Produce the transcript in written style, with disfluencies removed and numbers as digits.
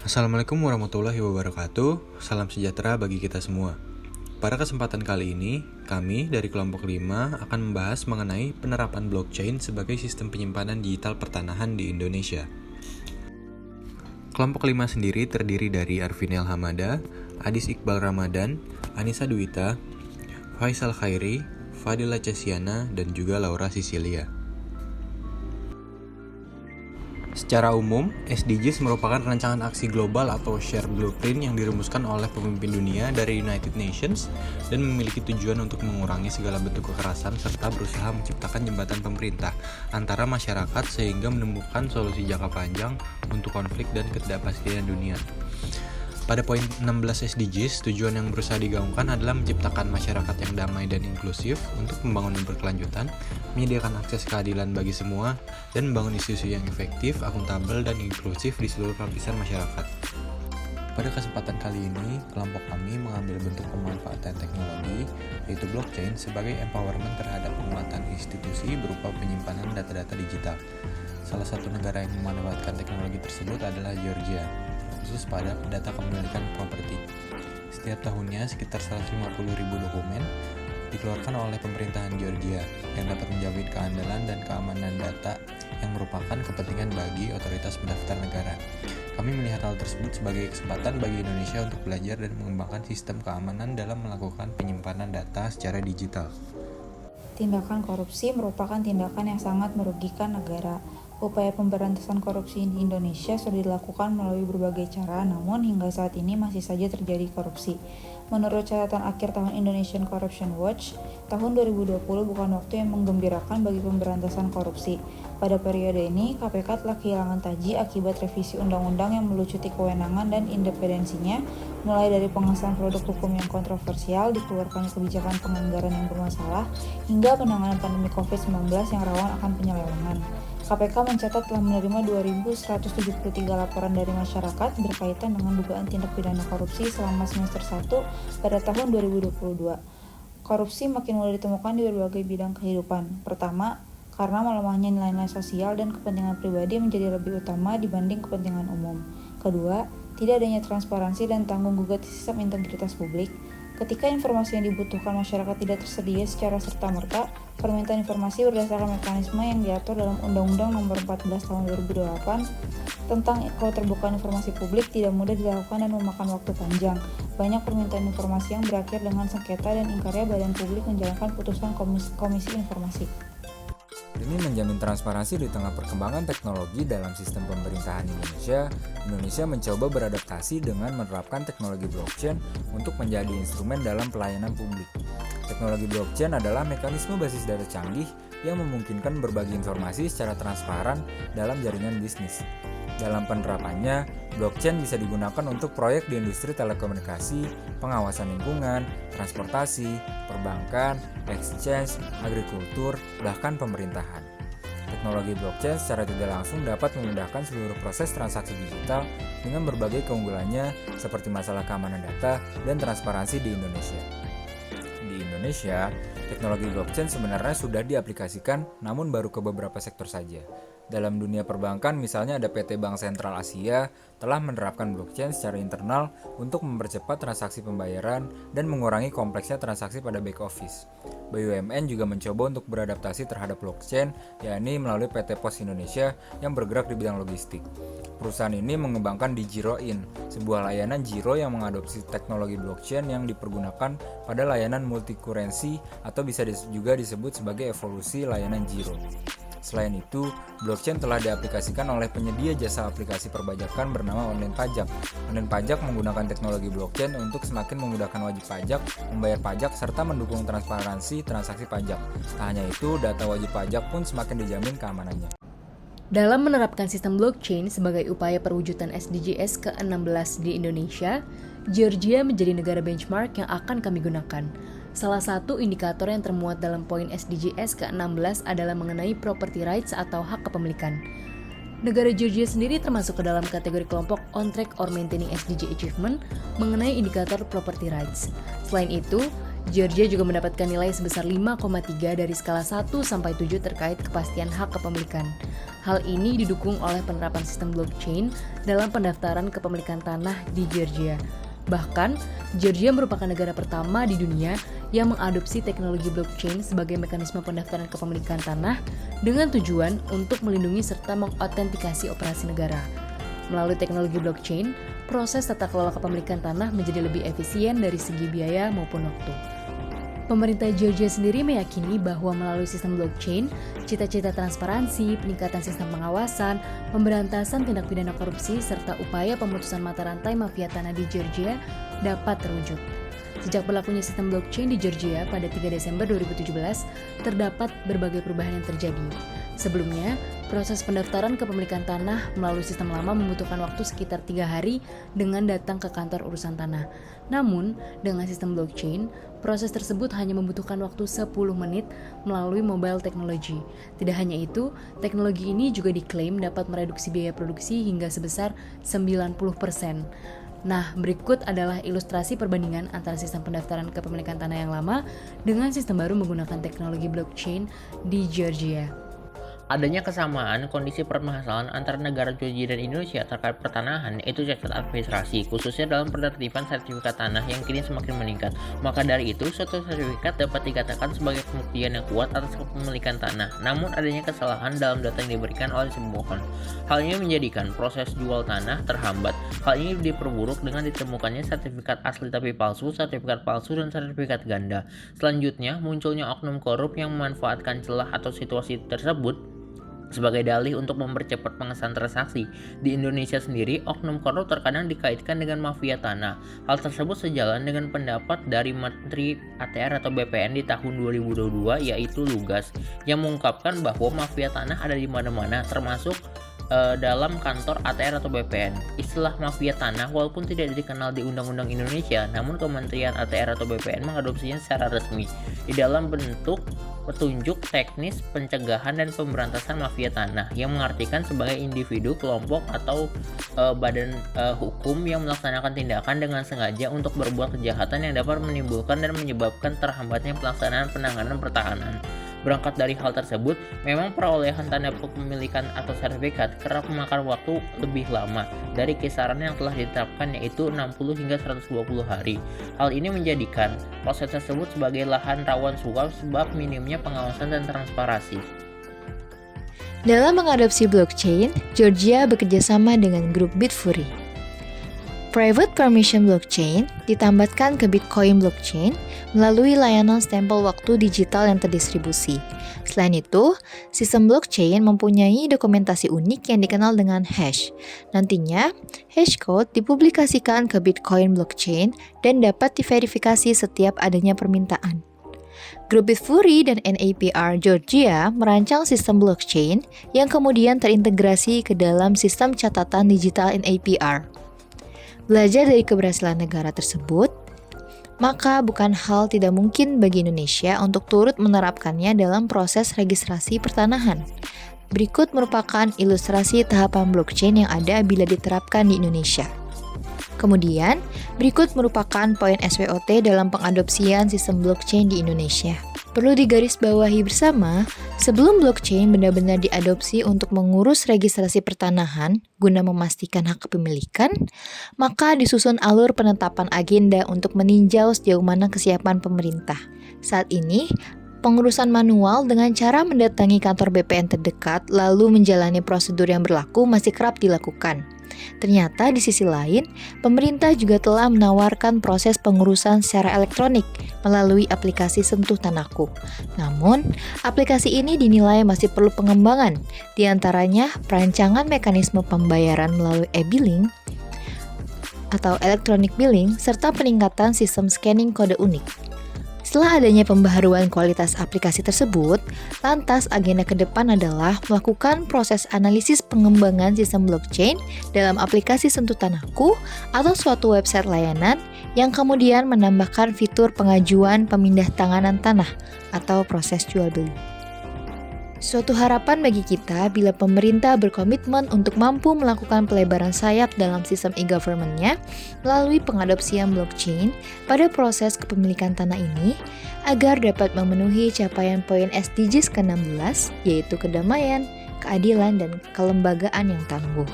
Assalamualaikum warahmatullahi wabarakatuh. Salam sejahtera bagi kita semua. Pada kesempatan kali ini, kami dari kelompok 5 akan membahas mengenai penerapan blockchain sebagai sistem penyimpanan digital pertanahan di Indonesia. Kelompok 5 sendiri terdiri dari Arvinel Hamada, Adis Iqbal Ramadan, Anissa Dwita, Faisal Khairi, Fadila Cesiana, dan juga Laura Sisilia. Secara umum, SDGs merupakan rancangan aksi global atau shared blueprint yang dirumuskan oleh pemimpin dunia dari United Nations dan memiliki tujuan untuk mengurangi segala bentuk kekerasan serta berusaha menciptakan jembatan pemerintah antara masyarakat sehingga menemukan solusi jangka panjang untuk konflik dan ketidakpastian dunia. Pada poin 16 SDGs, tujuan yang berusaha digaungkan adalah menciptakan masyarakat yang damai dan inklusif untuk pembangunan berkelanjutan, menyediakan akses keadilan bagi semua, dan membangun institusi yang efektif, akuntabel, dan inklusif di seluruh lapisan masyarakat. Pada kesempatan kali ini, kelompok kami mengambil bentuk pemanfaatan teknologi, yaitu blockchain, sebagai empowerment terhadap penguatan institusi berupa penyimpanan data-data digital. Salah satu negara yang memanfaatkan teknologi tersebut adalah Georgia, khusus pada data kepemilikan properti. Setiap tahunnya sekitar 150.000 dokumen dikeluarkan oleh pemerintahan Georgia yang dapat menjamin keandalan dan keamanan data yang merupakan kepentingan bagi otoritas pendaftar negara. Kami melihat hal tersebut sebagai kesempatan bagi Indonesia untuk belajar dan mengembangkan sistem keamanan dalam melakukan penyimpanan data secara digital. Tindakan korupsi merupakan tindakan yang sangat merugikan negara. Upaya pemberantasan korupsi di Indonesia sudah dilakukan melalui berbagai cara, namun hingga saat ini masih saja terjadi korupsi. Menurut catatan akhir tahun Indonesian Corruption Watch, tahun 2020 bukan waktu yang menggembirakan bagi pemberantasan korupsi. Pada periode ini, KPK telah kehilangan taji akibat revisi undang-undang yang melucuti kewenangan dan independensinya, mulai dari pengesahan produk hukum yang kontroversial, dikeluarkannya kebijakan penganggaran yang bermasalah, hingga penanganan pandemi COVID-19 yang rawan akan penyelewengan. KPK mencatat telah menerima 2.173 laporan dari masyarakat berkaitan dengan dugaan tindak pidana korupsi selama semester 1 pada tahun 2022. Korupsi makin mudah ditemukan di berbagai bidang kehidupan. Pertama, karena melemahnya nilai-nilai sosial dan kepentingan pribadi menjadi lebih utama dibanding kepentingan umum. Kedua, tidak adanya transparansi dan tanggung gugat sistem integritas publik. Ketika informasi yang dibutuhkan masyarakat tidak tersedia secara serta-merta, permintaan informasi berdasarkan mekanisme yang diatur dalam Undang-Undang Nomor 14 Tahun 2008 tentang keterbukaan informasi publik tidak mudah dilakukan dan memakan waktu panjang. Banyak permintaan informasi yang berakhir dengan sengketa dan ingkarnya badan publik menjalankan putusan komisi informasi. Demi menjamin transparansi di tengah perkembangan teknologi dalam sistem pemerintahan Indonesia mencoba beradaptasi dengan menerapkan teknologi blockchain untuk menjadi instrumen dalam pelayanan publik. Teknologi blockchain adalah mekanisme basis data canggih yang memungkinkan berbagi informasi secara transparan dalam jaringan bisnis. Dalam penerapannya, blockchain bisa digunakan untuk proyek di industri telekomunikasi, pengawasan lingkungan, transportasi, perbankan, exchange, agrikultur, bahkan pemerintahan. Teknologi blockchain secara tidak langsung dapat memudahkan seluruh proses transaksi digital dengan berbagai keunggulannya seperti masalah keamanan data dan transparansi di Indonesia. Di Indonesia, teknologi blockchain sebenarnya sudah diaplikasikan namun baru ke beberapa sektor saja. Dalam dunia perbankan, misalnya ada PT Bank Sentral Asia telah menerapkan blockchain secara internal untuk mempercepat transaksi pembayaran dan mengurangi kompleksnya transaksi pada back office. BUMN juga mencoba untuk beradaptasi terhadap blockchain, yakni melalui PT Pos Indonesia yang bergerak di bidang logistik. Perusahaan ini mengembangkan DigiroIn, sebuah layanan giro yang mengadopsi teknologi blockchain yang dipergunakan pada layanan multi-currency atau bisa juga disebut sebagai evolusi layanan giro. Selain itu, blockchain telah diaplikasikan oleh penyedia jasa aplikasi perpajakan bernama Online Pajak. Online Pajak menggunakan teknologi blockchain untuk semakin memudahkan wajib pajak, membayar pajak, serta mendukung transparansi transaksi pajak. Tak hanya itu, data wajib pajak pun semakin dijamin keamanannya. Dalam menerapkan sistem blockchain sebagai upaya perwujudan SDGs ke-16 di Indonesia, Georgia menjadi negara benchmark yang akan kami gunakan. Salah satu indikator yang termuat dalam poin SDGs ke-16 adalah mengenai property rights atau hak kepemilikan. Negara Georgia sendiri termasuk ke dalam kategori kelompok on track or maintaining SDG achievement mengenai indikator property rights. Selain itu, Georgia juga mendapatkan nilai sebesar 5,3 dari skala 1 sampai 7 terkait kepastian hak kepemilikan. Hal ini didukung oleh penerapan sistem blockchain dalam pendaftaran kepemilikan tanah di Georgia. Bahkan, Georgia merupakan negara pertama di dunia yang mengadopsi teknologi blockchain sebagai mekanisme pendaftaran kepemilikan tanah dengan tujuan untuk melindungi serta mengautentikasi operasi negara. Melalui teknologi blockchain, proses tata kelola kepemilikan tanah menjadi lebih efisien dari segi biaya maupun waktu. Pemerintah Georgia sendiri meyakini bahwa melalui sistem blockchain, cita-cita transparansi, peningkatan sistem pengawasan, pemberantasan tindak pidana korupsi, serta upaya pemutusan mata rantai mafia tanah di Georgia dapat terwujud. Sejak berlakunya sistem blockchain di Georgia pada 3 Desember 2017, terdapat berbagai perubahan yang terjadi. Sebelumnya, proses pendaftaran kepemilikan tanah melalui sistem lama membutuhkan waktu sekitar 3 hari dengan datang ke kantor urusan tanah. Namun, dengan sistem blockchain, proses tersebut hanya membutuhkan waktu 10 menit melalui mobile technology. Tidak hanya itu, teknologi ini juga diklaim dapat mereduksi biaya produksi hingga sebesar 90%. Nah, berikut adalah ilustrasi perbandingan antara sistem pendaftaran kepemilikan tanah yang lama dengan sistem baru menggunakan teknologi blockchain di Georgia. Adanya kesamaan kondisi permasalahan antara negara Georgia dan Indonesia terkait pertanahan, yaitu cacat administrasi, khususnya dalam penertiban sertifikat tanah yang kini semakin meningkat. Maka dari itu, suatu sertifikat dapat dikatakan sebagai pembuktian yang kuat atas kepemilikan tanah. Namun adanya kesalahan dalam data yang diberikan oleh si pemohon. Hal ini menjadikan proses jual tanah terhambat. Hal ini diperburuk dengan ditemukannya sertifikat asli tapi palsu, sertifikat palsu, dan sertifikat ganda. Selanjutnya, munculnya oknum korup yang memanfaatkan celah atau situasi tersebut sebagai dalih untuk mempercepat pengesahan transaksi. Di Indonesia sendiri, oknum korup terkadang dikaitkan dengan mafia tanah. Hal tersebut sejalan dengan pendapat dari Menteri ATR atau BPN di tahun 2022, yaitu Lugas, yang mengungkapkan bahwa mafia tanah ada di mana-mana, termasuk dalam kantor ATR atau BPN. Istilah mafia tanah walaupun tidak dikenal di Undang-Undang Indonesia, namun Kementerian ATR atau BPN mengadopsinya secara resmi di dalam bentuk petunjuk teknis pencegahan dan pemberantasan mafia tanah, yang mengartikan sebagai individu, kelompok, atau badan hukum yang melaksanakan tindakan dengan sengaja untuk berbuat kejahatan yang dapat menimbulkan dan menyebabkan terhambatnya pelaksanaan penanganan pertahanan. Berangkat dari hal tersebut, memang perolehan tanda kepemilikan atau sertifikat kerap memakan waktu lebih lama dari kisaran yang telah ditetapkan, yaitu 60 hingga 120 hari. Hal ini menjadikan proses tersebut sebagai lahan rawan suap sebab minimnya pengawasan dan transparansi. Dalam mengadopsi blockchain, Georgia bekerjasama dengan grup Bitfury. Private Permission Blockchain ditambatkan ke Bitcoin Blockchain melalui layanan stempel waktu digital yang terdistribusi. Selain itu, sistem blockchain mempunyai dokumentasi unik yang dikenal dengan hash. Nantinya, hash code dipublikasikan ke Bitcoin Blockchain dan dapat diverifikasi setiap adanya permintaan. Grup Bitfury dan NAPR Georgia merancang sistem blockchain yang kemudian terintegrasi ke dalam sistem catatan digital NAPR. Belajar dari keberhasilan negara tersebut, maka bukan hal tidak mungkin bagi Indonesia untuk turut menerapkannya dalam proses registrasi pertanahan. Berikut merupakan ilustrasi tahapan blockchain yang ada bila diterapkan di Indonesia. Kemudian, berikut merupakan poin SWOT dalam pengadopsian sistem blockchain di Indonesia. Perlu digarisbawahi bersama, sebelum blockchain benar-benar diadopsi untuk mengurus registrasi pertanahan guna memastikan hak kepemilikan, maka disusun alur penetapan agenda untuk meninjau sejauh mana kesiapan pemerintah. Saat ini, pengurusan manual dengan cara mendatangi kantor BPN terdekat lalu menjalani prosedur yang berlaku masih kerap dilakukan. Ternyata di sisi lain, pemerintah juga telah menawarkan proses pengurusan secara elektronik melalui aplikasi Sentuh Tanahku. Namun, aplikasi ini dinilai masih perlu pengembangan, di antaranya perancangan mekanisme pembayaran melalui e-billing atau electronic billing, serta peningkatan sistem scanning kode unik. Setelah adanya pembaharuan kualitas aplikasi tersebut, lantas agenda ke depan adalah melakukan proses analisis pengembangan sistem blockchain dalam aplikasi Sentuh Tanahku atau suatu website layanan yang kemudian menambahkan fitur pengajuan pemindah tanganan tanah atau proses jual beli. Suatu harapan bagi kita bila pemerintah berkomitmen untuk mampu melakukan pelebaran sayap dalam sistem e-government-nya melalui pengadopsian blockchain pada proses kepemilikan tanah ini agar dapat memenuhi capaian poin SDGs ke-16 yaitu kedamaian, keadilan, dan kelembagaan yang tangguh.